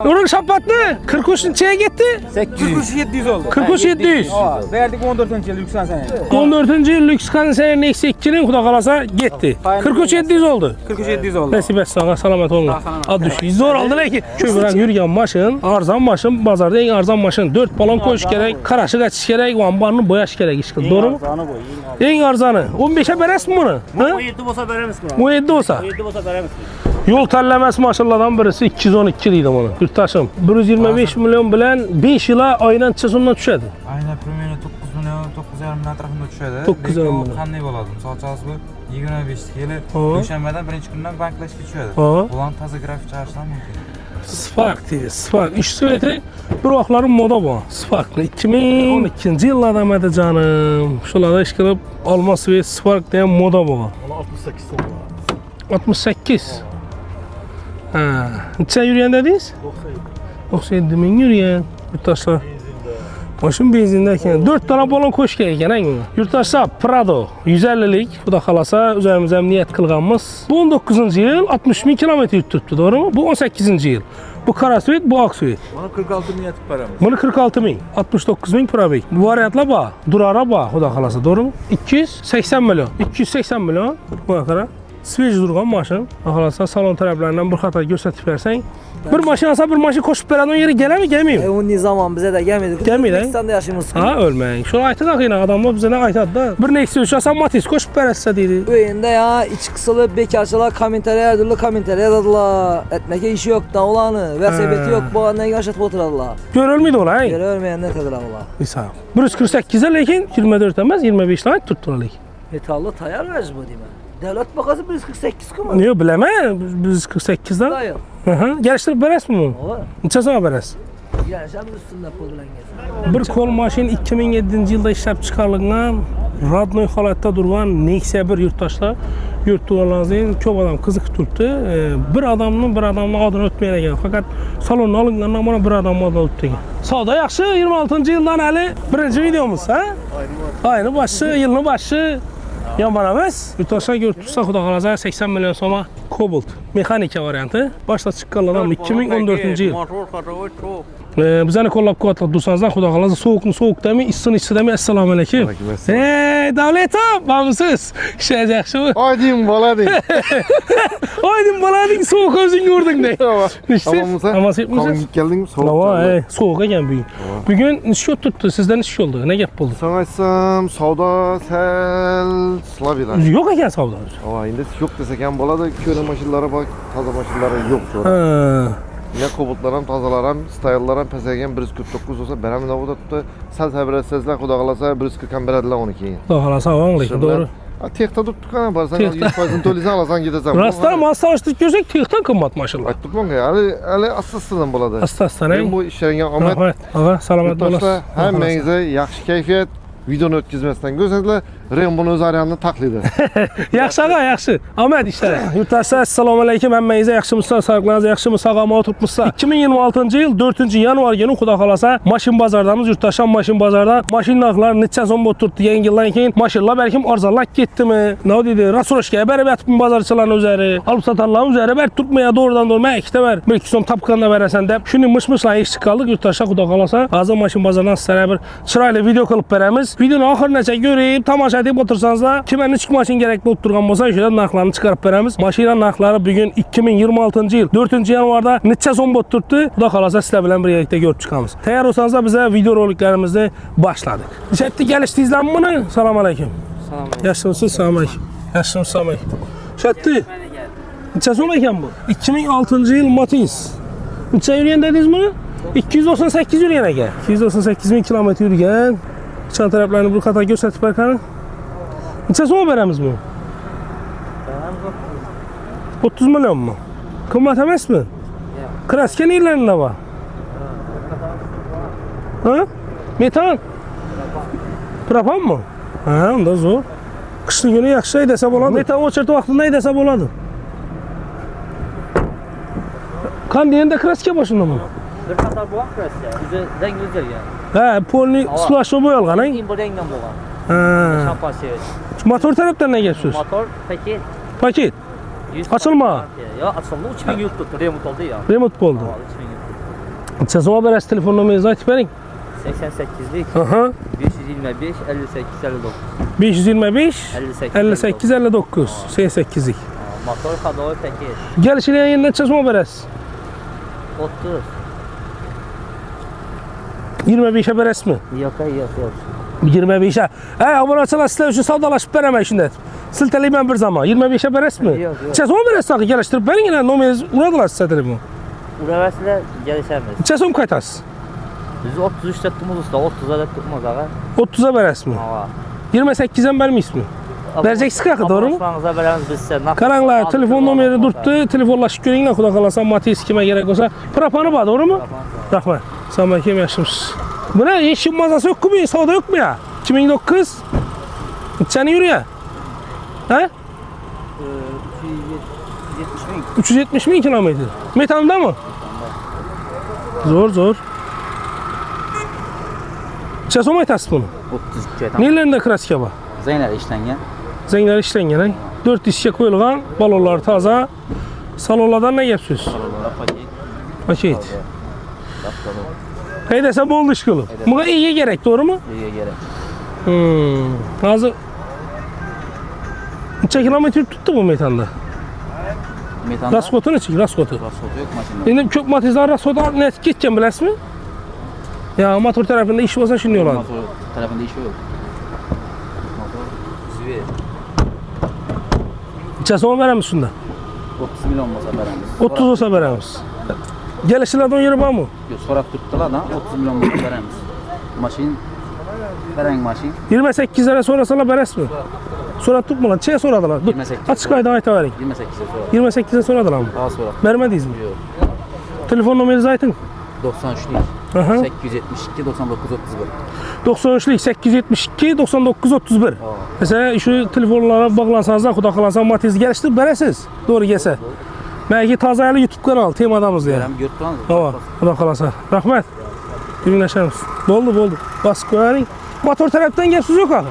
Onun şapatlı 43'e gitti. 43-700 oldu. 43-700. Verdik 14. yıl lüksan sene. 14. yıl lüks kanserin eksi 2'nin kuda kalasa gitti. 43-700 oldu. 43-700 oldu. Nasip et sana, salamet olun. Ad düştü. Zor aldı ne ki? Kömürden yürüyen maşın, arzan maşın, bazarda en arzan maşın. 4 balon koyuş gerek, karaşık açış gerek, vambarını boyaş gerek işkil. Doğru mu? En arzanı. 15'e beres mi bunu? 17 olsa veremez mi? 17 olsa. 17 olsa veremez mi? Yol terlemesi maşallahdan birisi 212 deydim onu. Yurttaşım. 125 milyon bilen 5 yıla aynen çesondan düşedi. Aynen premierine 9 milyon, 9,5 milyon tarafında düşedi. 9,5 milyon. Qanday bo'ladi? Misol uchun bu 25 yili dushanbadan birinchi kundan banklashga tushadi. Ulan toza grafik chiqarishdan mumkin. Spark deydi, Spark. İş söyledi, bir vakitlerin moda bu. Spark'lı 2012 yıllardan beri canım. Şurada iş kılıp alması ve Spark diyen moda bu. 68 oldu. 68. Ha. Sen yürüyen dediniz? 97 bin yürüyen. Yurttaşlar. Maşın benzindeyken 4 tane balon koş gereken en mi? Yurttaşlar Prado 150'lik. Bu da kalasa üzerimize emniyet kılganımız. Bu 19. yıl 60 bin kilometre tuttu, doğru mu? Bu 18. yıl. Bu Karasuit, bu Aksuit. Bana 46 milyon paramız. Bunu 46 bin, 69 bin para bey. Bu varyantla bağ, durara bağ, o da kalasa, doğru mu? 280 milyon, 280 milyon bu kadar. Sveç durgan maşın, kalasa salon taraplerinden bir hata gösterip versen. Bir maşın alsa bir maşın koşup verenden yeri gelir mi, gelmiyor mu? O zaman bize de gelmedi. Gelmiyor lan. Özbekistan'da yaşımız. Ha ölmeyin. Şu aytı da yine adamlar bize ne aytadı da. Bir neksi uçarsa Matiz koşup veretse dedi. Bu yayında ya iç kısılı bekarçılar komentari her türlü komentari yazdılar. Etmeke işi yok da olanı. Vesebeti yok bu andan yaşatıp oturarlar. Görülmüydü olay. Geri ölmeyen ne tediler ola. Misal. 148'e lekin 24 emez 25 tane tuttular lekin. Metallı tayar veririz bu değil mi? Devlet bakası 148 kuma. Niye bileme? Biz 48'den. Dayı. Geliştirip veres mi? Ola. Neçe sana veres? Yani sen üstünde podulan gezin. Bir kol maşin 2007 yılda işlep çıkarılgan, radnoy halatta durgan Nexia bir yurttaşlar yurttuğalarınızın çok adam kızık tuttu. Bir adamın adını ötmeyene gel. Fakat salonun alınlarından bana bir adam adını öttü. Sağda yaxşı 26. yıldan hali birinci videomuz ha? Aynı başı, yılını başı. Yaman emas. Yurttaşlar yurttusa xudo xolasa 80 milyon soma Cobalt mexanika variantı. Başta çıqqanlardan 2014 yıl. Motor kadar çok. Bizani qo'llab-quvvatlab tursanizlar, xudo xolasa sovuq demi, issiq demi. Assalomu alaykum. Hey, Davletom, mamsiz? Ishingiz yaxshimi? Oydin bolading. Oydin bolading, sovuq o'zing ko'rding de. Amoqmisiz? Amasiz? Kelding sovuq. Navoy, sovuq ekan bugun. Bugun ish tutdi, sizdan ish oldi. Ne gap bo'ldi? Sana aytsam, savdo sal slavilar. Yo'q ekan savdo. Endi yo'q desak ham bo'ladi. Ko'ra mashinalari bor, toza mashinalari yo'q jo'ra. Ha. Ne Cobaltlar ham, tozalar ham, style'lar ham pasaygan 149 olsa, beram navoda tutdi. Sal sabr etsizlar, xudo xolasa 140 ham beradilar uni keyin. Xudo xolasa avanglik, to'g'ri. Texta turibdi qana borsan, 100% to'laysan, olasan ketasan. Rostdan massajni ko'rsak, texdan qimmat maşallah. Aytibman-ku, hali asta-astadan bo'ladi. Asta-asta. Men bu ishlarga omad. Rahmat. Og'a, salomat bo'lasiz. Hammangizga yaxshi kayfiyat. Videoni o'tkazmasdan ko'rsanglar, Rembo'ning o'z aryamni taqlidi. Yaxshi ağa, yaxshi. Omad ishlar. Yurttaşlar, assalomu alaykum. Hammangizga yaxshimisizlar, sog'ligingiz yaxshimi, sog'lom o'tiribsizlar. 2026 yıl 4 yanvar günü xudo xolasa mashin bozordamiz. Yurttaşlar mashin bozorda mashin narxlari necha so'm bo'lib turibdi. Yangi yildan keyin mashinlar balkim arzonlab ketdimi? Nima deydi? Rasroshga berib yotibmi bozorchilarning o'zlari? Olib sotarlarning o'zlari berib turibmi? Doğrudan doğru ikkita ber. 1-2 so'm topganda berasan deb. Shuning mish-mishlarni eshitib qoldik. Yurttaşlar xudo xolasa hozir mashin bozordan sizlarga bir chiroyli video qilib beramiz. Videoni oxirigacha ko'rib, tomosha etib o'tirsanızlar, kimga nechik mashin kerak bo'lib turgan bo'lsa, o'shadan narxlarni chiqarib beramiz. Mashina narxlari bugun 2026 yil 4 yanvarda necha so'm bo'lib turibdi? Xudo xolasa sizlar bilan birgalikda ko'rib chiqamiz. Tayyor bo'lsanizlar, biz video roliklarimizni boshladik. Nechta kelishdingizlarmi buni? Assalomu alaykum. Salom. Yaxshimisiz? Assalomu alaykum. Yaxshimisiz? Assalomu alaykum. Shatdi. Necha so'm ekan bu? 2006 yil Matiz. Necha yurgan dedingiz buni? 298 yurgan ekan. 298 bin kilometr yurgan. Çan taraflarını bu kadar gösterip bakalım. Neçə so'm beramiz bu? 30 milyon mu? Kımmat emas mı? Kraska nelerinde var? Ha? Metan? Propan mı? Ha, onda zor. Kışın günü yaxşı desem oladı. Metan o'chirti vaqtida desem oladı. Kan diyende kraska başında mı? Bir qator bo'lgan kraska, o'zi rang o'zgargan. Ha, polni splashga bo'yalgan, ha? Bu rangdan bo'lgan. Ha. Şampasiya. Motor tarafdan ne geçiyoruz? Motor paket. Paket. Açılma. Yo, açılma 3000 yuttu. Remont oldu ya. Remont bo'ldi. 3000 yuttu. Çesoma beres telefon numarası aytıp verin. 88'lik Aha. 525 58 59. 525 58 58 59 8'lik. Motor kadar peki. Gelişine yeniden çesoma beres. 30. 25'e beres mi? Yok. 25'e. Abonaçılar sizler üçün savdalaşıp verəmək şimdi. Siltəliyim ben bir zaman. 25'e beres mi? Yok. Çesoma beres takı geliştirip verin yine numarası uğradılar size telefonu. Uğraşıyla gelişemiz. Çesom kaytas. Biz 33 tuttuğumuz usta 30'a da tutmaz ağa. 30'a beres mi? Ağa. 28'den vermi ismi. Vereceksin kakı doğru mu? Abonmanıza veremiz biz size. Karanlar telefon numarayı durttu. Telefonlaşıp görün ne kadar kalansan Matiz kime gerek olsa. Propanı var doğru mu? Rahman. Sen bakayım yaşımsız. Bu ne? İşin mazası yok mu? Sağda yok mu ya? 2009. Seni yürü ya. He? 370 bin kilometre. Metanda mı? Zor. Çesom aytas bunu. 32 tam. Nelerinde kraske var? Zeynel işlenge. Zengler işlengene. 4 dişe koyulgan, balonlar taza. Salonlardan ne yapıyorsunuz? Paket. Hey desem oldu işgülü. Buna iyi gerek doğru mu? İyi gerek. Hazır. Neçe kilometre tuttu bu metanda? Metanda. Raskotu ne çık? Raskotu. Raskotu yok maşında. Şimdi çok matizler raskotu net gideceğim biles mi? Ya motor tarafında iş olsa şimdi yolan. Motor tarafında işi yok. Motor züve. Çesoma verem üstünde. 30 milyon olmasa veremiz. 30 olsa veremiz. Gelişlerden yeri var mı? Yok, sonra tuttular da 30 milyon olmasa veremiz. Maşin. Veren maşin. 28 lira sonrasına beres mi? Sonra tutma lan. Çeye soradılar. Dur. 28 Açık ayda ayta verin. 28'e sonra. 28'e soradılar mı? Daha sonra. Vermediyiz mi? Yok. Telefon numarası aytın. 93 Aha. 872 99 31. 93'lük 872 99 31. Mesela şu telefonlara bağlansanız da kudaklansam Matiz geliştirip verəsiz. Doğru gelse. Belki taze ayarlı YouTube kanalı temadamız ya. Verem götürən. Hava kudaklansın. Rahmet. Ürünləşərimiz. Boldu. Bas koyarın. Motor taraftan gelsiz yok abi.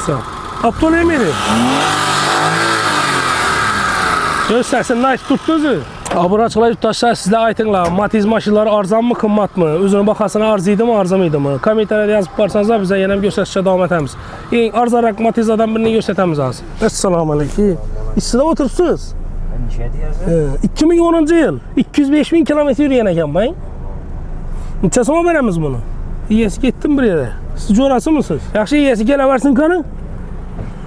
Sağ ol. Aptal emiri. Göstersin nice tuttuzu. Aburaçılar yurttaşlar sizle aytınlar. Matiz maşınları arzan mı kımmat mı? Özünün bakasına arzıydı mı arzamıydı mı? Komentariyada yazıp varsanız da bize yine gösterişe devam etemiz. En arzarak Matiz'den birini gösteremiz az. Esselamu aleyküm. İşsizde otursunuz. 2010 yıl 205 bin kilometre yürüyen eken bayın. Çesama veremiz bunu. İyesi gittim bir yere. Siz orası mısınız? Yaxşı iyesi gele versin kanı.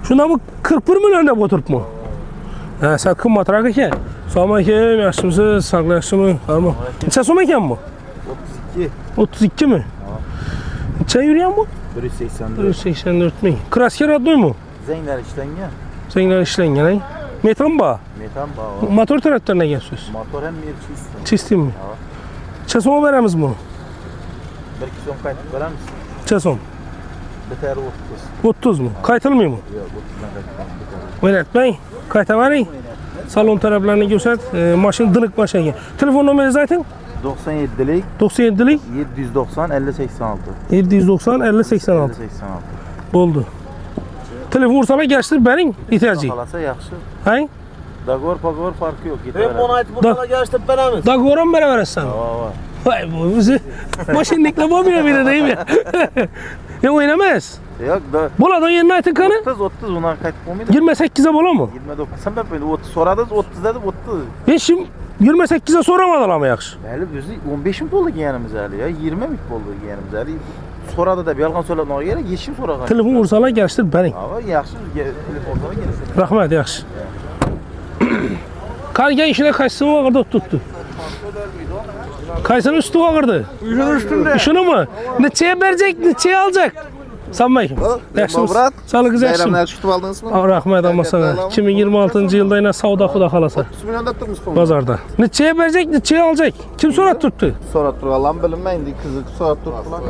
Şuna bu 41 milyon da oturup mu? Ha sen kımmat rakı ki. Selamun aleyküm, yaşlımsınız, sağlı yaşlı mı? Harma. Çesama eken bu? 32. 32 mi? Çay yürüyen bu? 184. 184 mi? Krasker adlı mu? Zeynler işlenge. Seninler işleyen gene. Metan bağ. Metan bağı. Motor taraflarına geliyorsunuz. Motor hem bir çizsin. Çistim mi? Çesoma veremiz bunu. Bir kişi kayıt verir misin? Çesom. Beter 30. 30 mu? Kaytılmıyor mu? Yok 30'dan kayıt. Öğret bey. Kayta verin. Salon taraflarını göster. Maşın dınık maşın. Telefon numarası zaten 97'lik 97'lik 790 50 86. 790 50 86. 50 86. Oldu. Telefon vursana geçtir benim ihtiyacı. Kalasa yaxşı. Hay? Dagor pagor farkı yok. Yeter. Da goran beraber etsen. Vay bu bizi. Maşinlikle babaya bile değil mi? Ya oynamaz. Yok da Boladan yerine aytın kanı. 30 bundan kayıt olmaydı. 28'e bola mı? 29. Sen ben böyle 30 soradınız 30 dedim 30. Ben şimdi 28'e soramadılar ama yaxşı. Bəli, bizi 15 mi oldu giyenimiz hali ya? 20 mi oldu giyenimiz hali? Sorada da bir yalan söylemek gerek, geçim sonra. Telefon vursana geçtir benim. Ama yaxşı telefonlara gelirsin. Rahmet yaxşı. Karga işine kaçsın vardı tuttu. Kaysın üstü vardı. Üşün üstünde. Şunu mu? Neçeye verecek, neçeye alacak? Sanmayın. Yaxşımız. Sağlık yaxşım. Bayramlar tutup aldınız mı? Rahmet ama sana. 2026 yılda yine savda kuda kalasa. 30 milyon da tutmuş bu. Pazarda. Neçeye verecek, neçeye alacak? Kim sonra tuttu? Sonra turalım bilinmeyindi kızı sonra tuttular.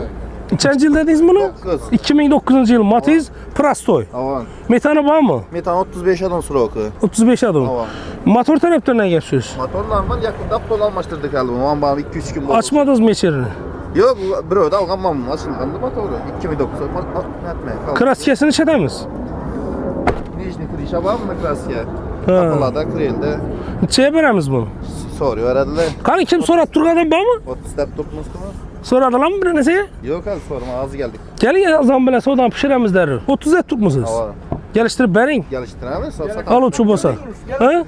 Kaçıncı yıl dediniz bunu? 2009 yıl Matiz Prastoy. Avan. Metanı var mı? Metan 35 adam sonra oku. 35 adım. Avan. Motor taraflarına geçiyoruz. Motorlar var yakında dolanmıştırdık aldım. Aman bana 2-3 gün oldu. Açmadınız mı içerini? Yok bir öde algamam. Açılgandı motoru. 2009'a etme. Kraskesini çedemiz. Nijni krişa var mı kraske? Ha. Kapılada, krelde. Neçeye veremiz bunu? Soruyor herhalde. Qani kim so'rab turgan bormi? 30 step tutmasını. So'radilarmi bir narsaga? Yok hadi sorma ağzı geldik. Keling azam bilan savdan pishiramiz darrov. 30 et tutmusiz? Hava. Kelishtirib bering. Geliştiremiz. Aluvchi bo'lsa. Ha?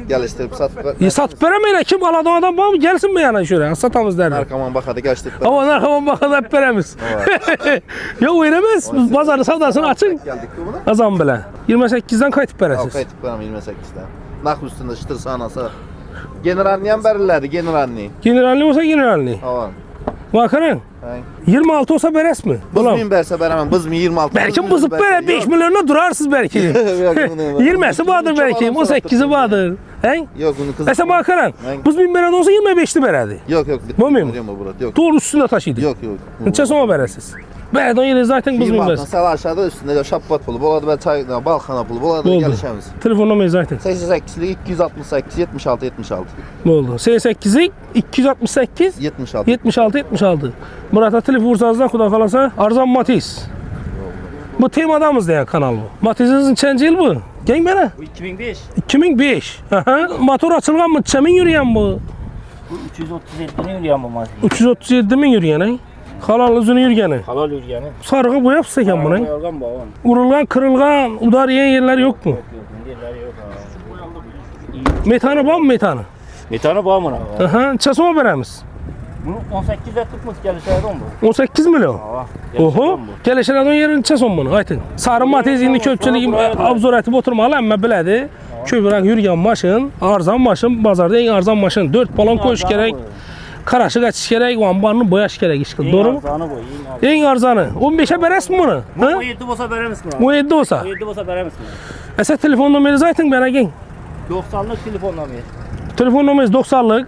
Geliştirip satıp. Sotib beramaylar. Kim oladigan odam bormi? Kelsinmi yana şöyle. Satamiz darrov. Narkoman bakada geliştirip. Ama narxon bakada beramiz. Yo'q, o'ylamaymiz. Biz bozorni savdosini oching. Geldik bu buna. Azam bilan 28 dan qaytib berasiz. Kayıtıp benim 28'den. Nakh üstünde çıtır sanasa. Generalni ham beriladi, generalni. Generalni bo'lsa generalni. Hava. Va qarang. 26 olsa berasizmi? Biz min berse beremem, biz mi 26? Belki buzib berer 5 milyonla durarsız belki. 20'si vardır belki, 18'i vardır. He? Yok bunu kız. Mesela bak qarang. Biz 1000 beren olsa 25'li beradi. Yok yok. Olmuyor mu? Yok. Doğru üstüne taşıydı. Yok yok. Neçə soma berəsiz? Bereden yeri zaten biz 1000 berəsiz. Sağ aşağıda üstünde şapbat pulu, boladı ben çay, balkana pulu, boladı Oldu. gelişemiz. Telefon numarayı zaten. 88'lik 268 76 76. Oldu. 88'lik 268 76. 76 76. Murat'a telefon vursanızdan xuda qalasa Arzan Matiz. Bu temadamız diyen kanal bu. Matiz'in neçənci yıl bu? Geng bana. 2005. 2005. Aha. Motor açılgan mı? Çemin yürüyen bu. Bu 337'ni yürüyen bu mazı. 337 min yürüyen ay. Halal uzunu yürüyeni. Halal yürüyeni. Sarığı boyapsa eken bunu. Yorgan bu oğlum. Urulgan, kırılgan, udar yiyen yerler yok mu? Yerleri yok ha. Metanı var mı metanı? Metanı bağ mı? Aha. Çasoma veremiz. Bunu 18'e tutmuş gelişerden bu. 18 milyon. Aa. Oho. Gelişen yerini çasom bunu. Aytın. Sarı matiz indi köpçülük abzor etip oturmalı ama bilədi. Köpürək yürüyen maşın, arzan maşın, bazarda en arzan maşın. 4 balon koyuş gerek. Karaşık açış gerek, ambarını boyaş gerek işkil. Doğru mu? Arzanı bu. En arzanı. 15'e beres mi bunu? Ha? 17 olsa veremez mi? 17 olsa. 17 olsa veremez mi? Esa telefon numara zaten bana gen. 90'lık telefonla mı? Telefon numarası 90'lık.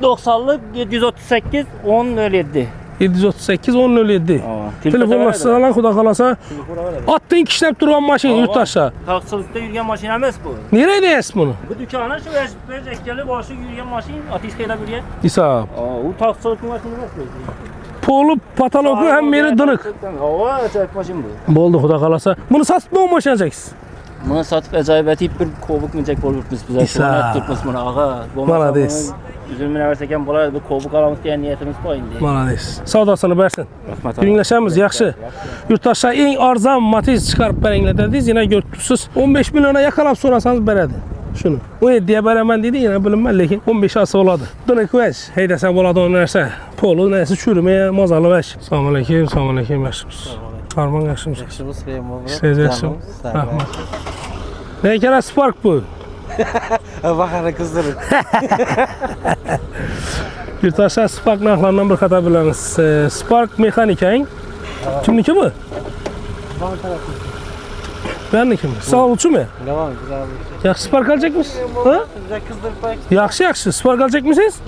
90'lık 738 1007. 738 1007. Telefonlaşsa lan xuda qalasa. Atdın kişnep durgan maşın yurttaşa. Taksılıkta yürüyen maşin emas bu. Nereye deyəs bunu? Bu dükkana şu verecekleri başı yürüyen maşin Atiskay'da bir yer. İsab. O taksılık maşini emas bu. Polu, patalogu hem yeri dınık. Hava çek maşin bu. Boldu xuda qalasa. Bunu satıp ne olma yaşayacaksın? Bunu satıp acayip bir kovuk mücek olurmuş bize. İsa. Tutmuş bunu ağa. Malades. Üzümüne verseken bular bir kovuk alamız diye niyetimiz bu indi. Malades. Savdasını versin. Günləşəmiz yaxşı. Yurttaşa en arzan matiz çıxarıb bərənglə dediniz, yine görürsüz. 15 milyona yakalap sorasanız belədi. Şunu. O ediyə bərəmən dedi, yine bilinmən, lekin 15 ası oladı. Dınık vəc, heydəsə boladı o nərsə. Polu, nəsə çürümeye, mazalı vəc. Salam aleyküm, salam aleyküm, yaşımız. Harman yaşımız. Yaşımız Süleyman. İşte yaşım. Rahmat. Ne kere Spark bu? Bakara kızdırın. Yurttaşlar Spark narxlarından bir xata biliriz. Spark mexanikayın. Kimniki bu? Benimki mi? Sağ olçu mu? Ne var güzel bir Yaxşı Spark alacak mısınız? Ha? Güzel kızdırıp bak. Yaxşı. Spark alacak mısınız?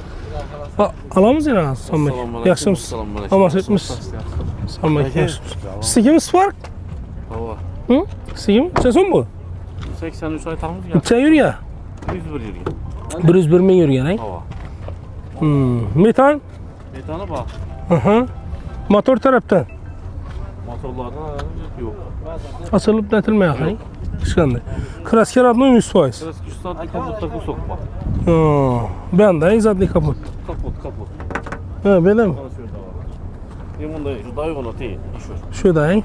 Alamız yine az. Yaxşı mısınız? Amas etmişsiniz. Salam aleyküm. Sizin kim Spark? Hı? Sizin? Sesin bu? 83 ay tamamız geldi. Sen yürü ya. 101 yürüyor. 101 min yürüyen ay. Metan? Metana bak. Aha. Motor taraftan. Motorlarda yok. Açılıp netilmeye ay. Çıkandı. Krasker adına 100%. Biraz güçler kaputtaki sokma. Ben de zadni kaput. Kaput. Ha böyle mi? Bunda şu dayı ona değil. Şurada ay.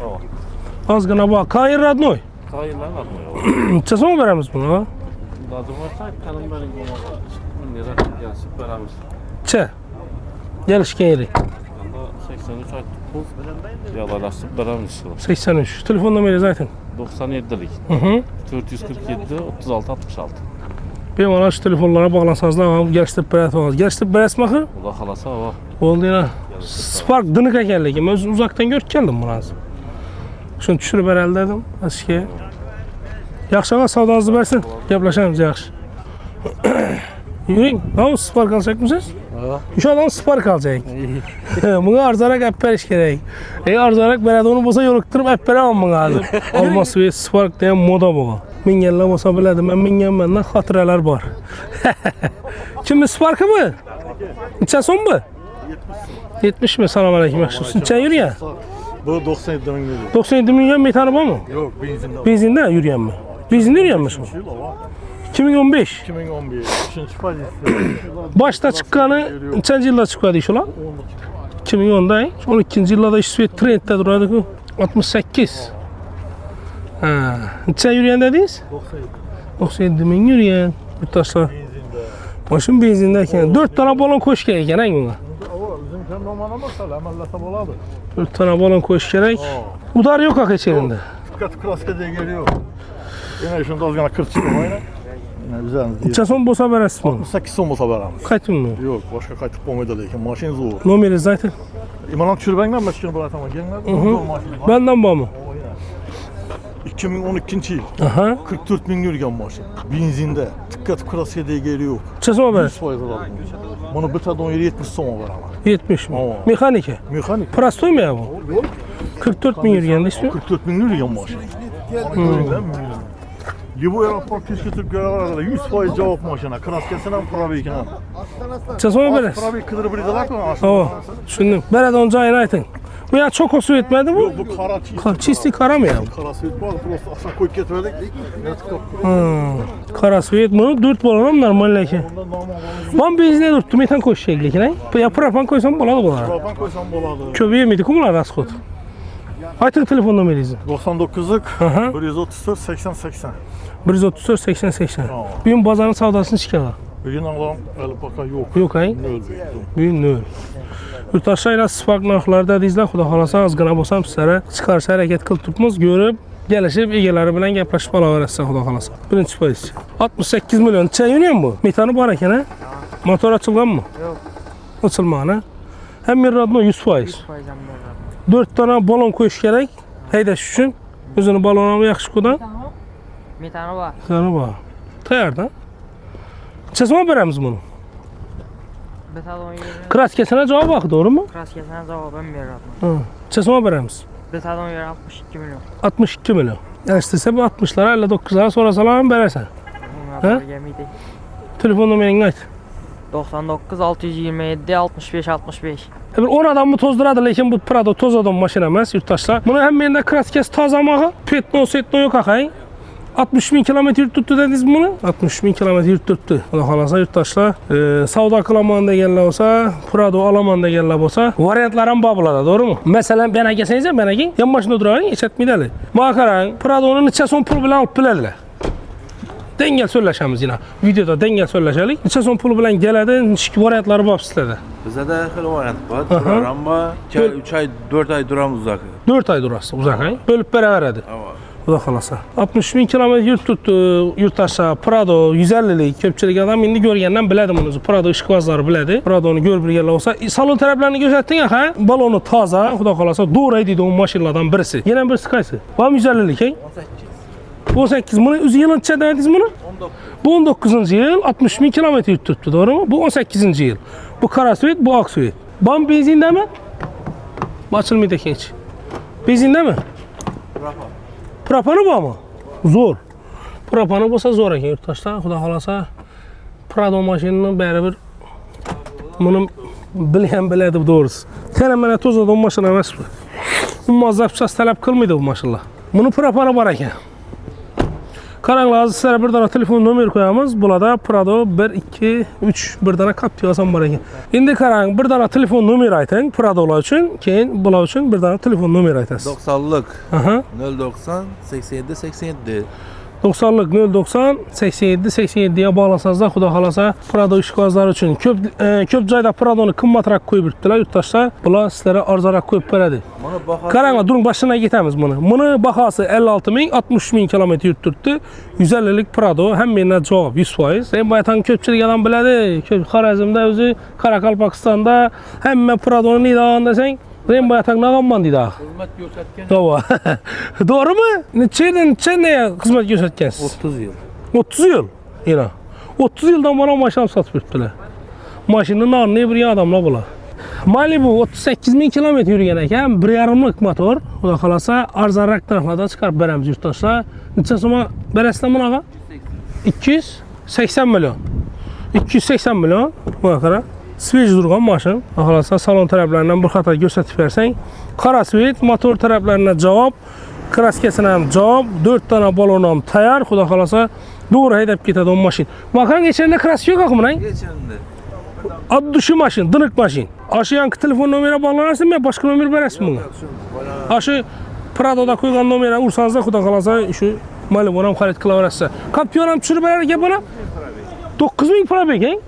Az gına bak. Kayır radnoy. Kayırlar atmıyor. Çasa mı veremiz bunu ha? Lazım varsa kanım benim olmaz. Nere gelsin beramiz. Çe. Gelişken yeri. Yanda 83 ay tutmuz. Yalaşıp beramiz. 83. Telefon numarayı zaten. 97'lik. 447 36 66. Benim ana şu telefonlara bağlansanız da geliştirip berət olmaz. Geliştirip berət bakı? O da halasa hava. Oldu yine. Spark dınık ekerlik. Ben uzaktan görüp geldim buna. Şunu düşürüp herhalde dedim. Eskiye. Yaxşı savdanızı versin. Yaplaşalım yaxşı. Yürüyün. Tamam Spark alacak mısınız? Şu adam Spark alacak. Bunu arzarak əppəriş gerek. Arzarak belediye onu boza yolukturup əppəri alman lazım. Alması ve Spark diyen moda bu. Min yerler olsa bilədim. Ben min yermenden hatıralar var. Şimdi Spark'ı mı? İçen son mu? 70 mi? Salam aleyküm. Yaxşı. İçen yürü ya. Bu 97'den geliyor. 97 milyon metanı var mı? Yok benzinde. Benzinde yürüyen mi? Benzinde yürüyen mi? 2015. 2011. 3. pozisiya. Başta çıkanı neçənci yılda çıkmadı iş ulan? 2010'da. 12. yılda da iş trenddə durardı ki 68. Ha, neçə yürüyen dediniz? 97 min yürüyen. Yurttaşlar. Maşın benzindeyken 4 tane balon koş gerek yani ona. Bizimki normal olmasa əməllətə boladı. 4 tane balon koş gerek. Udar yok hak içerisinde. Dikkat kraska diye geliyor. Yine şunu da az gana 40 çıkmayla. Yine güzel. Neçə son bolsa verəsiz bunu? 68 son olsa verəmiz. Kaç mı? Yok, başka kaytıp olmayı lekin. Maşin zor. Nomeri zaten. İmanan çürbenle meşkini bırakama. Gelmez. Zor maşin var. Benden bağ mı? 2012 yıl. Aha. 44 bin yürüyen maşin. Benzinde. Dikkat kraska diye geliyor. Neçə son verəsiz? 100% aldım. Bunu bir tane 70 son verəmez. 70 mi? Tamam. Mexaniki. Mekanik. Prostoy mu ya bu? 44 bin yürüyen de istiyor. 44 bin yürüyen maşin. Libo yapmak keşke Türk görevler 100% cevap maşına. Kraskasına probeyken. Neçə son verəsiz? Probey kıdırı bir de var mı? Tamam. Düşündüm. Bered onca ayın aytın. Bu ya çok osu etmedi bu. Yok bu kara çiğ. Çisti kara mı ya? Kara suyut var. Burası aşağı koyup getirdik. Kara suyet bunu 4 bolanam normalde ki. Ondan normal. Ben benzine tuttum etan koşacak lekin. Ya propan koysam boladı bolar. Propan koysam boladı. Köbeğe miydi kumlar raskot? Aytın telefon numarayızı. 99'luk Aha. 134 80 80. 134 80 80. Tamam. Bugün bazarın savdasını çıkarlar. Bugün Allah'ım el baka yok. Yok ay. Ne öldü? Bugün ne öyle? Yurttaşlarla spark narxlarda dizlə xuda xalasa az qına bolsam sizlərə çıxarsa hərəkət qılıb tutmuz görüb gəlişib egeləri bilən gəpləşib alavar etsə xuda xalasa. Birinci pozisiya. 68 milyon çay yönüyor bu. Metanı var ekan ha? Motor açılgan mı? Yok. Açılmağın ha? Hem Mirradno 100%. 4 tane balon koyuş gerek. Heydaş üçün. Özünü balona yaxşı qodan. Metanı var. Sana bax. Tayarda. Çesma verəmiz bunu. Betalon yeri. Kraskesine cevap baxı, doğru mu? Kraskesine cevabım veriyorum. Hı. Çesma verəmiz. Betalon yeri 62 milyon. 62 milyon. Yani istese bu 60'lara 59'lara sonra salam verəsən. Bunlar gemiydi. Telefon numaranı ayt. 99 627 65 65. Bir 10 adamı tozduradı, lakin bu Prado toz adam maşın emas yurttaşlar. Bunu hem yerinde kraskes tazamağı, petno yok akayın. 60 bin kilometre yurt tuttu dediniz bunu? 60 bin kilometre yurt tuttu. Allah halasa yurttaşlar. Savda kılamanda gelirler olsa, Prado alamanda gelirler olsa, variantların babılada, doğru mu? Mesela ben gelseniz ya, yan başında durarın, geçetmeyeli. Makaran, Prado'nun neçə son pul bilen alıp bilərlər. Dengel söyləşəmiz yine. Videoda dengel söyləşəlik. Neçə son pul bilen gələdi, variantları bab sizlədə. Bizde de her variant var. Durar ama 3 ay 4 ay duram uzak. 4 ay durası uzak ay. Bölüp beraber edir. Ama Bu da xalasa. 60 bin kilometre yurt tuttu yurttaşa. Prado 150'lik köpçülük adam indi görgəndən bilədi bunu. Prado işqvazları bilədi. Prado'nu gör bir yerlə olsa. Salon tərəflərini gözətdin ya, hə? Balonu taza, xuda xalasa doğru idi o maşınlardan birisi. Yenə birisi qaysı? Var 150'lik, hə? 18. Bunu üzü yılın neçə demədiniz bunu? 19. Bu 19-cu yıl 60 bin kilometre yurt tuttu, doğru mu? Bu 18-ci yıl. Bu kara suit, bu ak suit. Bam benzinde mi? Açılmıyor hiç. Benzinde mi? Propanı var mı? Zor. Propanı olsa zor ekan yurttaşlar. Xudo xolasa Prado maşinini bərabər bunu bilən bilədi doğrusu. Tənə mənə toz adam maşın emas bu. Muazzaf ças tələb qılmıydı bu maşınlar. Bunu propanı var ekan. Karanlığa sizlərə bir dana telefon nömrə qoyamız. Burada Prado 1 2 3 bir dana kap yazan var ekan. İndi karanlığa bir dana telefon nömrə aytın Pradolar üçün, keyin bular üçün bir dana telefon nömrə aytasınız. 90'lık Aha. 090 87 87. 90'lık 090 87 87'ye bağlasanız da xuda xalasa Prado işqvazları üçün köp cayda Prado'nu qımmatraq qoyub bitdilər yurttaşlar. Bunlar sizlərə arzaraq qoyub verədi. Qaranğa durun başına getəmiz bunu. Bunu baxası 56 min 60 min kilometr yurt tutdu. 150'lik Prado həm mənə cavab 100%. Ben bayatan köpçülük adam bilədi. Xarəzmdə özü Karakalpakistan'da həmmə Prado'nun idağında sən Rembo yatak nağamman dedi ağa. Hizmet gösterken. Doğru. Doğru mu? Neçə neye hizmet gösterkensiniz? 30 yıl. 30 yıl. Yine. 30 yıldan bana maşın satıp yürüttüler. Maşının anlayı bir adamla bula. Malibu 38 bin kilometre yürüyənəkən 1,5'lik motor. O da qalasa arzaraq taraflarda çıxarıb verəmiz yurttaşlar. Neçə soma verəslə buna ağa? 280 milyon. 280 milyon. Buna qara. Switch durğan maşın. Qalasa salon tərəflərindən bir xata göstərib versən. Qara switch, motor tərəflərinə cavab, kraskəsinə cavab, 4 dana balonam tayar. Xuda qalasa Doğru hedef gitadi o maşin. Bakan geçende krask yok akımın ay. Geçendi. Ad dışı maşin, dınık maşin. Aşı yankı telefon nomere bağlanarsın mı? Başka nomer veresin buna. Aşı Prado'da koygan nomere ursanız da kuda kalasa şu Malibu'nam xarid kılaverası. Kapyonam çürü verer ki bana 9000 para bek,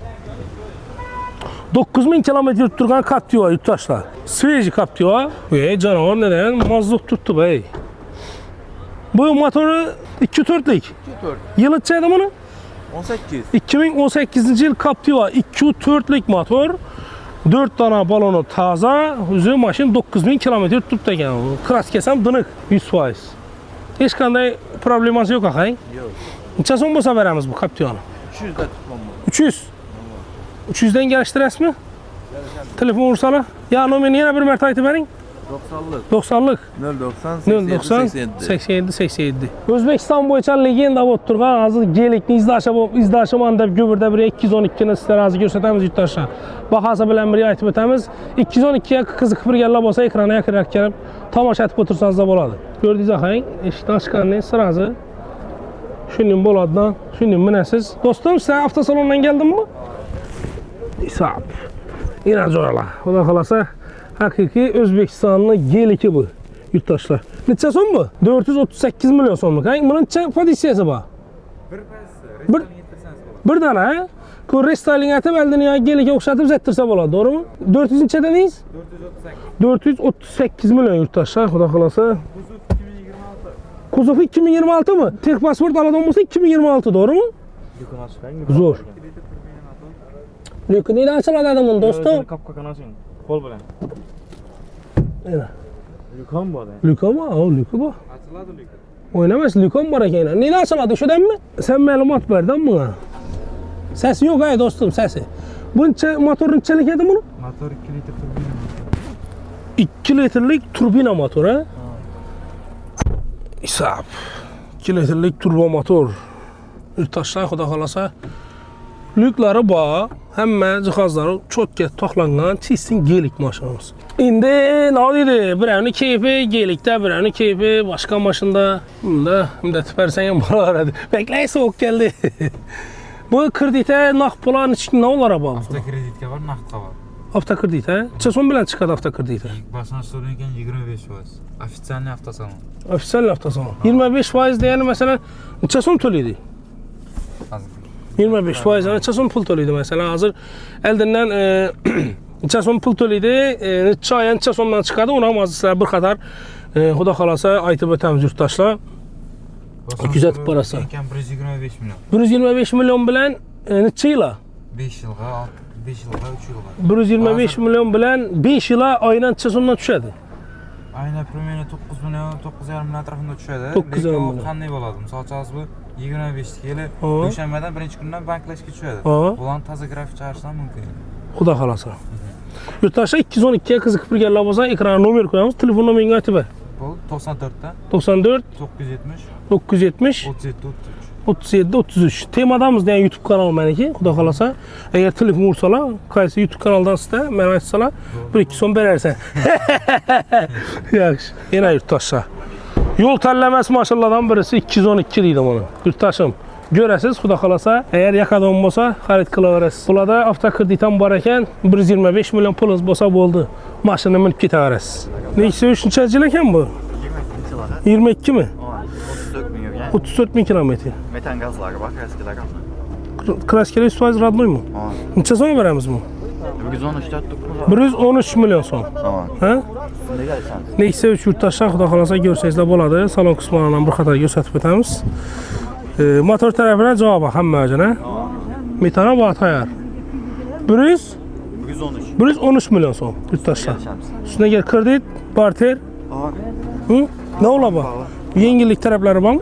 9000 kilometre yürüp durgan Captiva yurttaşlar. Sveji Captiva. Canavar neden? Mazluk tuttu bey. Bu motoru 2.4'lik. Yılı çaydı bunu? 18. 2018 yıl Captiva 2.4'lik motor. 4 tane balonu taza, üzü maşın 9000 kilometre tuttu ekan. Kras kesem dınık 100%. Hiç kanday probleması yok akay. Yok. Neçe son bolsa veremiz bu Captiva'nı? 200 de tutmam bu. 300. 300'den geliştirəs mi? Telefon vursala. Ya numaranı yine bir mertebe aytı verin. 90'lık. 090 87 87. Özbekistan boyunca legenda bolup turgan hazır gelikni izdaşım dep göbürde bir 212'ni sizlere hazır gösteremiz yurttaşlar. Bahası bilen bir aytып ötemiz. 212'ye kızık bir gella bolsa ekrana yakırarak gelip tamaşa etip otursanız da boladı. Gördüğünüz akayın eşit açkanlığı sırası. Şunun boladından, şunun minesiz. Dostum sen hafta salonundan geldin mi? İsap. Yine zorla. O da kalasa hakiki Özbekistanlı G2 bu yurttaşlar. Neçe son bu? 438 milyon sonluk. Bunun neçe pozisiyası bu? Bir tane ha? Bu restyling etip eldini ya G2 okşatıp zettirse boladı, doğru mu? 400 neçe dediniz? 438 milyon yurttaşlar. O da kalasa. Kuzufu 2026 mı? Tek pasport aladığım olsa 2026, doğru mu? Zor. Lükü neyle açıladı adamın dostum? Kapkakan açın. Kol bilen. Ena. Lükon bu adam. Lükü mü? O lükü bu. Açıladı lükü. Oynamaz lükü var ekene. Neyle açıladı şudan mı? Sen malumat verdin bana. Sesi yok ay dostum, sesi. Bu motorun çelik edi bunu? Motor 2 litre turbina. 2 litrelik turbina motoru ha? İsap. 2 litrelik turbo motor. Yurttaşlar xuda qalasa lükləri bağ, həmmə cihazları çok get toxlanğan çizsin gelik maşınımız. İndi ne dedi? Birini keyfi gelikdə, birini keyfi başka maşında. Bunda tüpərsən bana aradı. Bekleyin soğuk geldi. Bu kredite naq pula ne olar bağlı? Avto kreditga var, naqdga var. Avto kredite? Neçə son bilan çıxadı avto kredite? Başına so'rayotgan 25%. Ofitsialniy avtosalon. Ofisial avtosalon. 25% degani mesela neçə son to'laydi? 25%'dan neçə son pul to'laydi mesela? Hazır eldindən neçə son pul to'laydi, neçə ay neçə sondan çıxadı, ona ham sizlərə bir qatar xuda xalasa aytıb ötəmiz yurttaşlar. Küzətib parası. 125 milyon. 125 milyon bilan neçə yıla? 5 yılga, 3 yılga. 125 milyon bilan 5 yıla ayına neçə sondan düşədi? Ayna promeni 9 milyon, 9,5 milyon atrofunda tushadi. 9,5 Lekin milyon. u qanday bo'ladi? Misol uchun bu 25 yili dushanbadan birinchi kundan banklashga tushadi. Ularni toza grafik chiqarishdan mumkin. Xudo xolasa. Yurttaşlar 212'ye kızık bir gella bolsa ekrana nomer koyamiz, telefon nomerini aytib ber. Bu 94'te 94 970 970 37 37 33. Temadamız degan YouTube kanalı meniki, xudo xolasa. Eğer telefon vursalar, qaysi YouTube kanaldan sizə mən aytsalar, 1-2 son berərsən. Yaxşı. Yenə yurttaşlar. Yol tərləməsi maşınlardan birisi 212 deydim onu. Yurttaşım, görəsiz, xudo xolasa, eğer yakadan olsa xarid qılaverəsiz. Bulada avto kreditən var ekan, 125 milyon pulunuz bolsa boldu. Maşını minib ketəverəsiz. Neyse 3-cü iləkən bu? 22 mi? 34 bin euro. 34 bin kilometre. Metan gazları var, eskiler var. Kraskeli 100% radnoy mu? Neçə son verəmiz bu? 113 milyon son. Tamam. Ha? Ne gelsen? Neyse 3 yurttaşlar xuda xalasa görsəniz də boladı. Salon qismanından bir qatar göstərib ötəmiz. Motor tərəfinə cavab bax həmmə özünə. Metana batayar. 113 milyon son yurttaşlar. Üstüne gel kredit, barter. Hı? Ne ola bu? Yengillik tərəfləri var mı?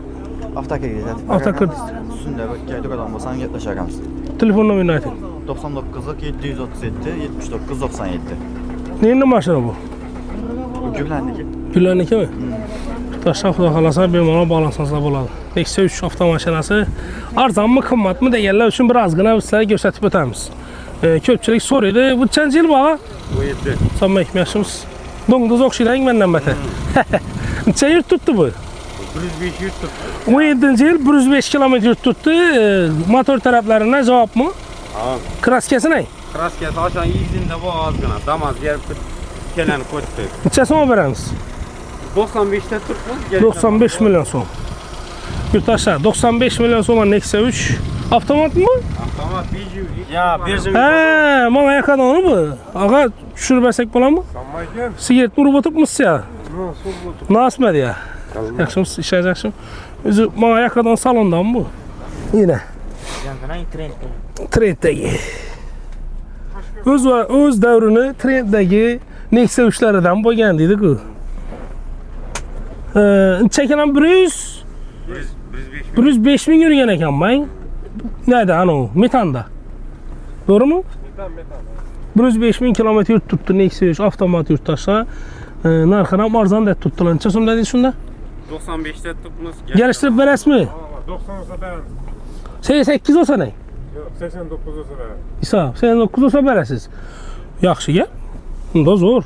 Avtaka gideceğiz. Avtokredit. Üstünde bak geldik adam basan yaklaşacağız. Telefon numarını aytın. 99'lık 737 79 97. Neyin maşını bu? Bu güvenlik. Gülləndiki mi? Daşlar xuda xalasa bir mana bağlansanız da boladı. Nexia 3 avto maşinası arzan mı, qımmat mı degənlər üçün bir azğına sizlərə göstərib ötəmiz. Köpçülük soruyordu. Bu çənci il bağa? Bu 7. Sanma ekməkşimiz. Donquz oxşaydan məndən bətər. Neçə yurt tutdu bu? 105 yurt tuttu. 17 yıl 105 kilometre yurt tuttu. Motor taraflarına cevap mı? Tamam. Kraskesi ne? Kraskesi aşağı izinde bu ağzına. Damaz gelip keleni koydu. Neçə soma verəmiz? 95'te tutmuş. 95 milyon som. Yurttaşlar 95 milyon soma Nexia 3 avtomat mı? Tamam bir ya bir He, mana yakada onu mu? Ağa düşürməsək bola mı? Sanmayken. Sigaret vurup oturmuş ya. Nasıl mı ya? Tamam. Yaxşı işləyəcəksən. Özü mana yakadan salondan mı? Yine. Trenddəki. Öz dövrünü trenddəki Nexia 3'lərdən bu gəndiydi ki. Çəkilən 105 min yürüyen eken ben. Nerede ano? Metanda. Doğru mu? Metan. 105 bin kilometre yurt tuttu Nexia 3 avtomat yurttaşlar. Narxına arzan da tuttular. Neçə som dedin şunda? 95'te tutmuş. Geliştirip verəs mi? 90 olsa ben. 88 olsa ne? Yok 89 olsa ben. İsa, 89 olsa verəsiz. Yaxşı gel. Bunda zor.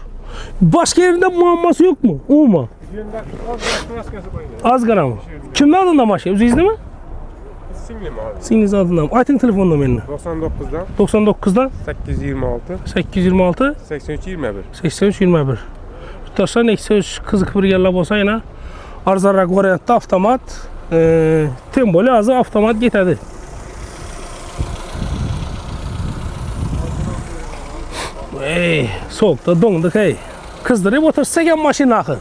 Başka yerinde muamması yok mu? Olma. Yönde az kraskası boyunca. Az qara mı? Kimdə adında maşın? Özünüzdə mi? Singlim abi. Sizin adında mı? Aytın telefonla benimle. 99'dan 99'dan 826 826 83 21. 83 21. Yurttaşlar Nexia 3 kızıq bir yerlə bolsa yenə arzaraq variantda avtomat temboli azı avtomat getədi. Ey, soğukda donduk hey. Kızdırıp otursa gel maşın axı.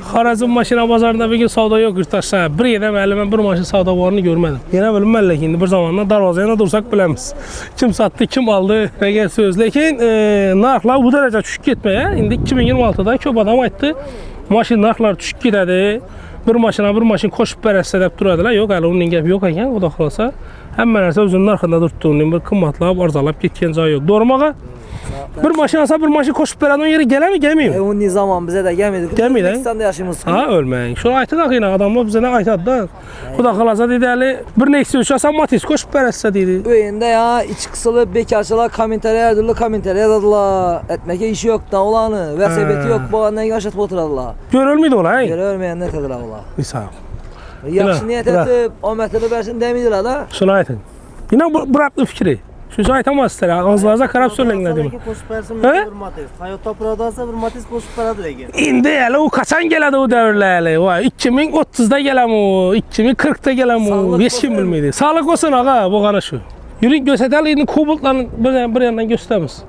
Xarazm maşına bazarında bir gün savda yok yurttaşlar. Bir yerdə müəllimə bir maşın savda varını görmədim. Yenə bilməllə ki, indi bir zamanlar darvazayana dursak biləmiz. Kim sattı, kim aldı, rəqət söz. Lakin narxlar bu dərəcə düşüb getməyə. İndi 2026'da köp adam aytdı. Maşın narxlar düşüb gedədi. Bir maşına bir maşın koşup bərəsə deyib duradılar. Yox, hələ onun gəpi yox ekan, o da xalasa. Həmmə nəsə özünün narxında durduğunun bir qımmatlab, arzalab getken cayı yok. Doğru mu ağa? Bir maşın alsa bir maşın koşup beren o yere gelir mi gelmiyor mu? O zaman bize de gelmedi. Gelmiyor, Özbekistan'da yaşımız. Ha ölmeyin. Şu aytı da yine adamlar bize ne aytadı da. Bu da kalasa dedi Ali bir Nexia 3 alsa Matiz koşup beretse dedi. Öyünde ya iç kısılı bekarçılar komentari her türlü komentari yazdılar. Etmeke işi yok da olanı. Vesebeti yok bu andan yaşatıp oturadılar. Görülmüydü ola he? Görülmeyen ne dediler ola. İsa. Yaxşı niyet etip o metodi versin demiyorlar da. Şunu aytın. Yine bıraktı fikri. Şu aytamaz ister. Ağızlarınıza karab söylenler değil mi? Toyota Proda'sa bir Matiz koşup paradır egen. İndi hele o kaçan geledi o devirlerle. 2030'da gelem o, 2040'da gelem o. Hiç kim bilmeydi. Sağlık olsun ağa bu kanı şu. Yürüyün gösterdi indi Cobalt'ların bir yandan gösterimiz.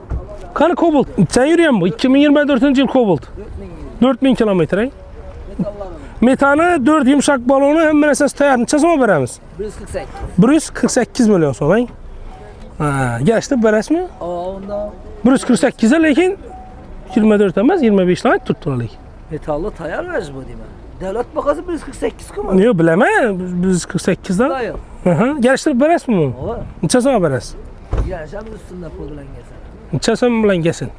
Kanı Cobalt. Sen yürüyen bu. 2024 yıl Cobalt. 4000 kilometre. Metanı 4 yumuşak balonu hemen esas tayar. Neçə soma verəmiz? 148. 148 milyon soma. Ha, geçti beres mi? Onda 148'e lekin 24 emez 25 tane tuttular lekin. metallı tayar veririz bu değil mi? Devlet bakası 148 kuma. Niye bileme? 148'den. Daha yok. Geliştirip beres mi bu? Ola. Neçə soma beres? Yani sen üstünde pul bilen gelsin. Neçə soma bilen gelsin?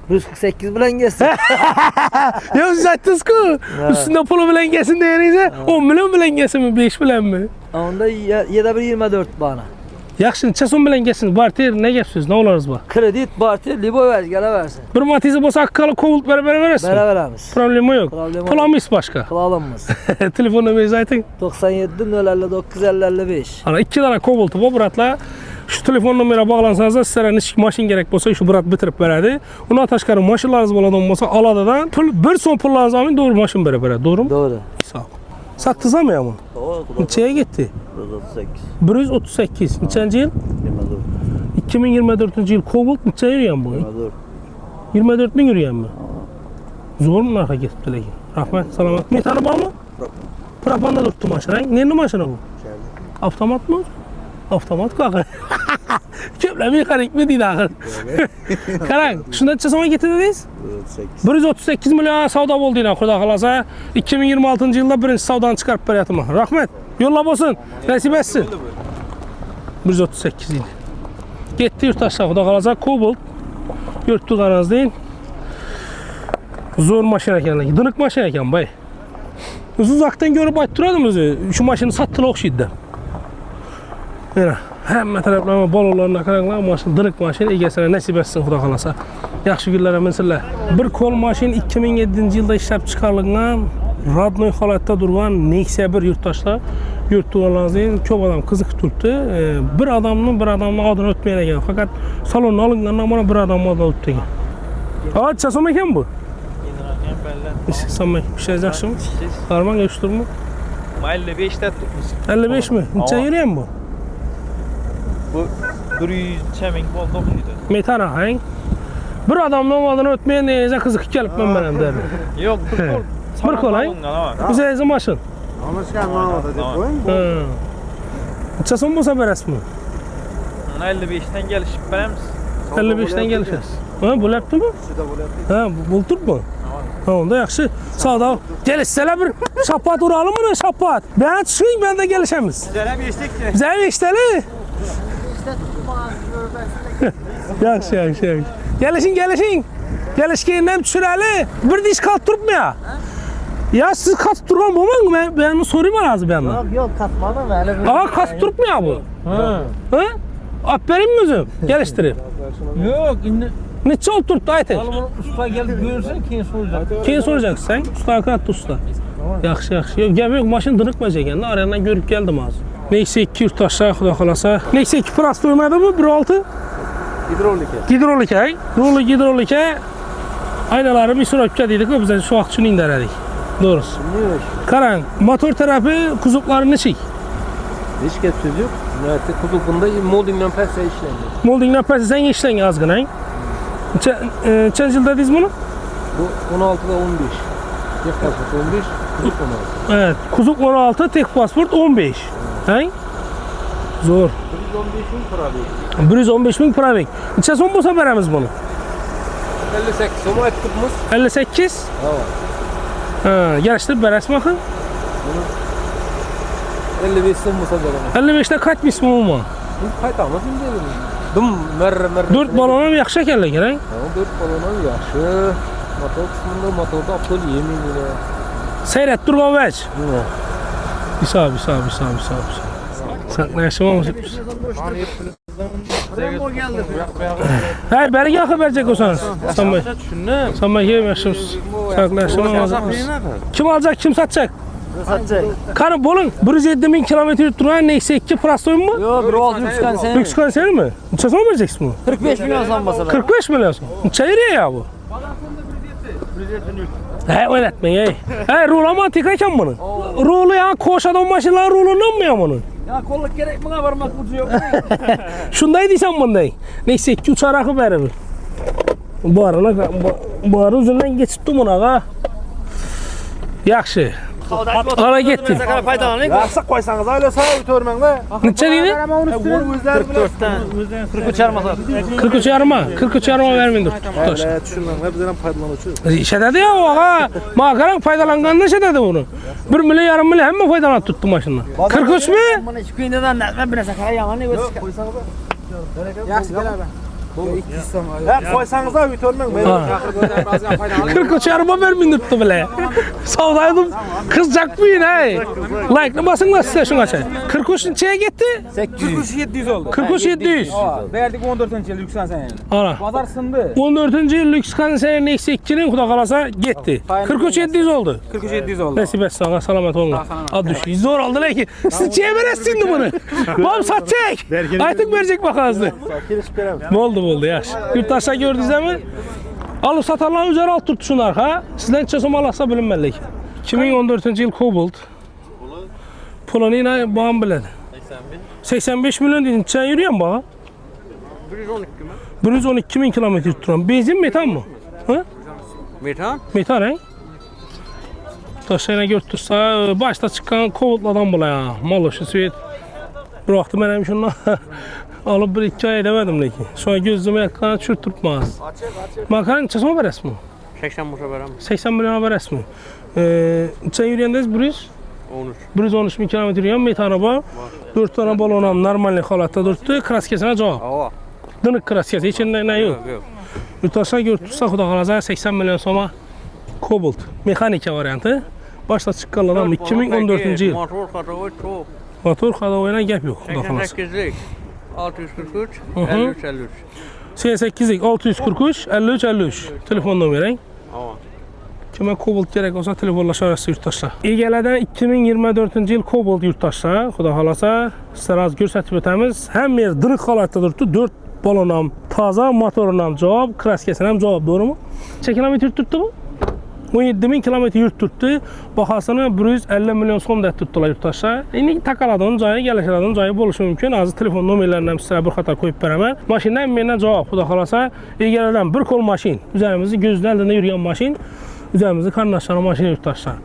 148 bilen gelsin. Ya siz ayttınız ki üstünde pulu bilen gelsin deyinizə 10 milyon bilen gelsin mi? 5 bilen mi? Onda 7-1-24 bana. Yaxşı neçə som bilen gelsin? Barter ne yapsınız? Ne olarız bu? Kredit, barter, libo ver, gele versin. Bir Matiz'i bolsa hakkı Cobalt beraber veresin. Beraberimiz. Problemi yok. Problemi Pulamayız başka. Kılalımız. Telefon numarayı aytın. 97 059 55. Ana 2 tane Cobalt'ı var Murat'la. Şu telefon numaraya bağlansanız da sizlere neçik maşın gerek bolsa şu Murat bitirip verədi. Ona taşkarı maşınlarınız boladan bolsa aladadan bir son pullarınızı alın doğru maşın verə. Doğru mu? Doğru. Sağ ol. Sattınız mı ya bunu? Doğru. Neçəyə getdi? 138. 138. Neçənci yıl? 24. 2024 yıl Cobalt neçə yürüyen bu? 24. 24 bin yürüyen mi? Zor mu arka getdi lekin? Rahmet, salamat. Metanı var mı? Propanda durdu maşın. Nerede maşına bu? Avtomat mı? Avtomat kakı. Köple mekanik mi deydi axır? Karan, şunda neçə zaman getirdiniz? 138 milyon savda oldu yine kurda kalasa. 2026 yılda birinci savdanı çıkarıp veriyatıma. Rahmet, yolla olsun, nasip etsin. 138 idi. Getdi yurttaşlar kurda kalasa. Cobalt. Yurttuk aranız deyin. Zor maşın eken, dınık maşın eken bay. Uzaktan görüp ayttırıyordum özü. Şu maşını sattılar okşaydı. Yine həmmə tərəfləmə balolarına qaranlar maşın, dınık maşın egesinə nəsib etsin xuda qalasa. Yaxşı günlərə minsinlər. Bir kol maşın 2007-ci ildə işləb çıxarılğan Radnoy holatda durgan Nexia 1 yurttaşlar yurttuğunuzda çok adam kızık tuttu. Bir adamın adını ötmeyen ekan. Fakat salonun alıngandan bana bir adam adını öttü ekan. Aa, çasom ekan bu? Sanmay, bir şey yazacaksın mı? Karman geçtir mi? 55'te tutmuş. 55 mi? Neçe yürüyen bu? Bu 100 çemin oldu muydu? Metan ahayın. Bir adamın adını ötmeyen neyse kızık gelip ben benim derim. Yok, Bir kolay. Bize yazı maşın. Çasom bu sefer resmi. 55'ten gelişip veremiz. 55'ten gelişiriz. Ha, bu laptop mu? Ha, bu bultur mu? Ha, onda yaxşı. Sağda gelişsələ bir şapat uralım mı? Şapat. Ben çıkayım, ben de gelişemiz. Bize beşteli. Yaxşı, yaxşı. Gelişin. Gelişkeyindən düşürəli. Bir diş kalk durmaya. Ya siz katıp durgan bu mu? Ben onu sorayım lazım bir yandan. Yok katmadım öyle. Aa, katıp durmaya bu. Ha? Aferin mi özüm? Geliştireyim. Yok, indi Neçə oldu turtdu Aytek? usta gelip görürsen keyin soracak. Keyin soracaksın sen. Usta akırat usta. Yaxşı. Yok, gəl yok, maşın dırıkmayacaq yani. Arayandan görüp geldim az. Neyse 2 yurttaşlar, xuda xalasa. Neyse 2 pras doymadı mı? 1.6. Hidrolike. Hidrolike. Aynaları bir sürü dedik o bizden şu vaxt üçün indirədik. Doğrusu. Karan, motor tarafı kuzuklarını çek. Hiç söz yok. Evet, kuzukunda moldingden pes işleniyor. Moldingden pes sen işlen azgın ay. Çen yılda diz bunu? Bu 16'da 15. Tek pasport 15, kuzuk 16. Evet, kuzuk 16, tek pasport 15. Hay? Zor. 115 bin para bek. Neçə son bolsa veremiz bunu? 58 somu ettikimiz. 58? Evet. Ha, geliştirip verəsmi axı? 55 som olsa verelim. 55'te kaç mismi olma? Kaytamız indelim. Dım merre. 4 balona yaxşı ekanlar gerek. Tamam 4 balona yaxşı. Motor kısmında motorda aptal yemin bile. Seyret durma veç. Bir sağ. Sakla yaşamamız etmiş. Hayır, beri yakı verecek olsanız. Sen ben yiyeyim yaşamız. Sakla yaşamamız etmiş. Kim alacak, kim satacak? Karı bolun, 107.000 kilometre duran neyse 2 prastoyun mu? Yok, bir oldu lükskan sen. Lükskan senin mi? Neçə zaman vereceksin bunu? 45 milyon sanmasın. 45 milyon son. Çayırıyor ya bu. He, öğretmen ey. He, rulamantik ekan bunu. Rulu ya, koşadan maşınların rulundan mı ya bunu? Ya kolluk gerek buna varmak burcu yok. Şunday deysen bunday. Neyse ki uçarakı verir. Bu ara üzerinden geçittim buna ha. Yaxşı. Ara gitti. Yaksak koysanız öyle sağa ütörmen de. Neçə deydi? 44'ten. 43 armasa. 43 yarıma. 43 yarıma vermeyin dur. Tutaş. Düşünmem bizden faydalanıyor. İşe dedi ya o ağa. Mağaran faydalanganını işe dedi bunu. 1 milyon yarım milyon hem mi faydalanıp tuttu maşından? 43 mi? Bana hiç kıyındadan netme bir sakara yamanı göz. Yaksın gel abi. Hep koysanız da ütörmen. 43 yarıma vermeyin tuttu bile. Savdaydım. Kızacak mıyın hey? Like'lı basın da size şuna çay. 43 neye gitti? 43 700 oldu. 43 700. Verdik 14. yıl yüksen sen yani. Ana. Pazar sındı. 14. yıl lüks kanserin eksi 2'nin kuda kalasa gitti. 43 700 oldu. 43 700 oldu. Nasip et sana, selamet olun. Ad düştü. Zor aldı ne ki? Siz çiğe veresindi bunu. Babam satacak. Artık verecek bakanızdı. Oldu yaş. Yurttaşlar gördünüz mi? Alıp satarların üzeri alt tutuşunlar ha. Sizden çözüm alaksa bilinmelik. 2014 yıl Cobalt. Polonina bağım biledi. 85 milyon dedin. Sen yürüyor mu bağa? 112 bin kilometre tuturan. Benzin metan mı? Ha? Metan he? Taşıyana götürsə, başta çıkan Cobalt'lardan bula ya. Maloşu süet. Bir vaxtı mən hem şundan alıp bir iki ay edemedim ki. Sonra gözümü ekrana çürtürtmez. Makaran çasma var resmi. 80 boşa verem. 80 milyon var resmi. Sen yürüyendeyiz 113 bin kilometre yürüyen metan araba. 4 tane balonam normal halatta durdu. Kraskesine cevap. Dınık kraskesi. İçinde ne yok. Yurttaşlar götürsə, xuda qalacaq 80 milyon soma Cobalt. Mexanika variantı. Başta çıqqanlardan 2014 yıl. Motor kadroyu çok. Motor xadavayla gəp yox, xuda qalacaq. 88'lik. 643 53 53. 88'lik 643 53 53. Telefon nömrəyin. Kimə Cobalt gerek olsa telefonlaşarız yurttaşlar. İgələdən 2024-cü il Cobalt yurttaşlar. Xuda xalasa sizlərə az göstərib ötəmiz. Həm yer dırıq halətdə durdu. 4 balonam taza, motorunam cavab, kraskəsinəm cavab, doğru mu? Neçə kilometr tutdu bu? 17.000 kilometr yurt tuttu. Bahasını 150 milyon son da tutdular yurttaşlar. İndi takaladığın cayı, gəlişələdığın cayı oluşu mümkün. Azı telefon nömrələrindən sizlərə bir xatar qoyub verəmən. Maşindən mənə cavab. Xuda xalasa İgələdən bir kol maşin. Üzərimizi gözünün əlində yürüyən maşin. Üzərimizi qarnaşlanan maşin yurttaşlar.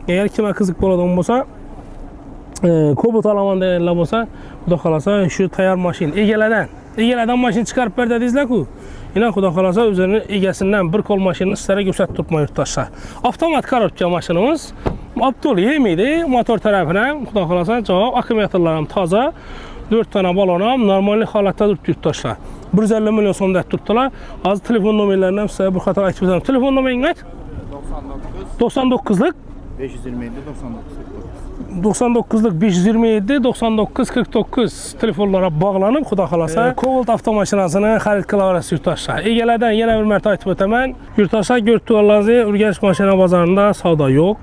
Eğer kimə qızıq boladığım olsa, Cobalt alaman deyirlər olsa, xuda xalasa şu tayar maşin. İgələdən maşin çıxarıb ver dedizlər ki, İnan xuda xalasa üzerinin egəsindən bir kol maşinini sizlərə göstərib tutma yurttaşlar. Avtomat karotka maşinimiz. Abdul yemiydi. Motor tərəfinə xuda xalasa cavab. Akkumulyatorlarım taza. 4 tane balonam normal halətdə durdu yurttaşlar. 150 milyon son da tutdular. Az telefon nömrələrindən sizlərə bir xatar açıb verirəm. Telefon nömrən kaç? 99'lık 527 99'lık 527 99 49 telefonlara bağlanıp xuda xalasa Cobalt avtomaşinasını xarid qılavarası yurttaşlar. Egelərdən yenə bir mərtə aytıb ötəmən. Yurttaşlar gördüklərinizi Ürgəç maşina bazarında savda yox.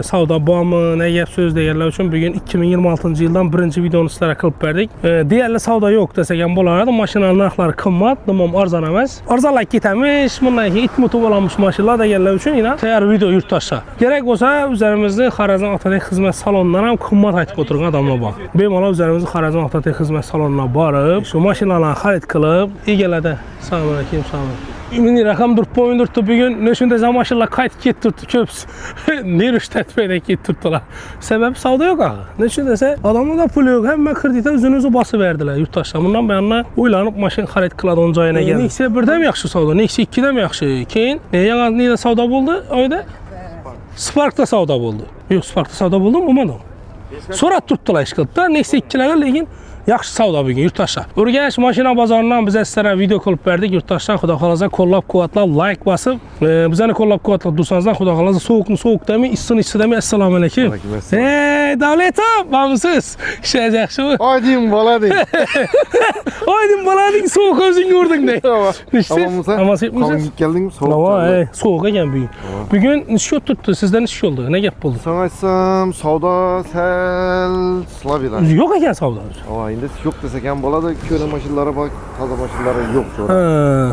Savda bağımı, nə gəp söz deyirlər üçün bugün 2026-cı ildən birinci videonu sizlərə qılıb verdik. Deyərli savda yox desəkən bulardı. Maşinanın narxları qımmat, tamam arzan emas. Arzalar getəmiş, bundan ki it motor olanmış maşınlar da gəlirlər üçün yine təyər video yurttaşlar. Gerek olsa üzərimizdə Xarəzm Avtotek xidmət salonundan ham qımmat aytıb oturğan adamlar var. Bemalol üzərimizdə Xarəzm Avtotek xidmət salonuna barıb, şu maşinalarını xarid qılıb, İgələdə. Salam aleyküm, salam. Ümumi rəqam durub boyundurdu bugün. Neçündə maşınlar qayıt getdirdi köps. Neriş tətbiqdə getdirdiler. Səbəb savda yox axı. Neçündəsə adamın da pulu yox. Həmmə kreditə üzünüzü bası verdilər yurttaşlar. Bundan bəyanla uylanıb maşın xarid qıladığın cayına gəldi. Nexia 1-də mi yaxşı savda? Nexia 2-də mi yaxşı? Keyin nəyə savda oldu? Oyda Spark'da savda oldu. Yox, Spark'da savda oldu mu? Umadım. Sonra tutdular işqildə. Nexia 2-lərə lekin yaxşı savda bugün yurttaşlar. Ürgəç maşina bazarından bizə sizlərə video qılıb verdik yurttaşlar. Xuda xalasa kollab quvvatlab, like basıb, bizəni kollab quvvatlab dursanızdan xuda xalasa soğuk demi, issin demi. Assalamu aleyküm. Davletom, bağımsız. İşiniz yaxşı mı? Aydın baladı. Aydın baladı, soğuk özün gördün de. Amamıza. Aması Kalın git geldin soğuk. Tamam, soğuk egen bugün. Bugün iş yok tuttu, sizden iş oldu. Ne gap oldu? Sana açsam savda sel Slavila. Yok egen savda. Indi yok deseken baladı köre maşınlara bak, taza maşınlara yok sonra.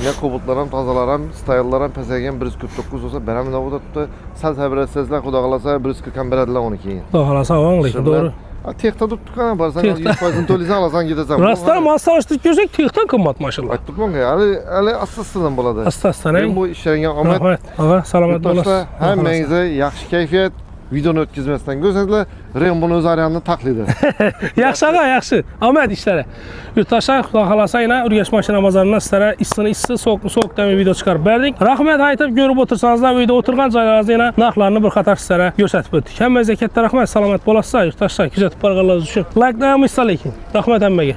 Ne Cobaltlaram, tazalarım, style'laram pesegen 149 olsa benim de bu da tuttu. Sel təbirətsizlər xuda qalasa 140'dan berədilər 12'yi. Xuda qalasa vallahi doğru. Texta tuttuk ana barsan 100% tolizan alasan gideceğim. Rastlar masa açtık gözük textan qımmat maşınlar. Aytdık mı? Ali asasından baladı. Asasdan. Ben bu işlerine Ahmet. Ağa salamat olasın. Həmməyinizə yaxşı keyfiyyət, videonu ötküzməsindən gözlədilər. Rembonun öz aryanını taklid edir. Yaxşı ağa, yaxşı. Ahmet işlərə. Yurttaşlar xuda xalasa ilə Ürgəç maşina bazarından sizlərə isti, soğuk demi video çıxarıb verdik. Rəhmət aytıb görüb otursanız da videoda oturğan caylarınızı ilə narxlarını bir xatar sizlərə göstərib ötdük. Həmmə zəkətdə rəhmət, salamat olasınız yurttaşlar. Güzətib barqalarınız üçün. Like-layamışsa lekin. Rəhmət həmməyə.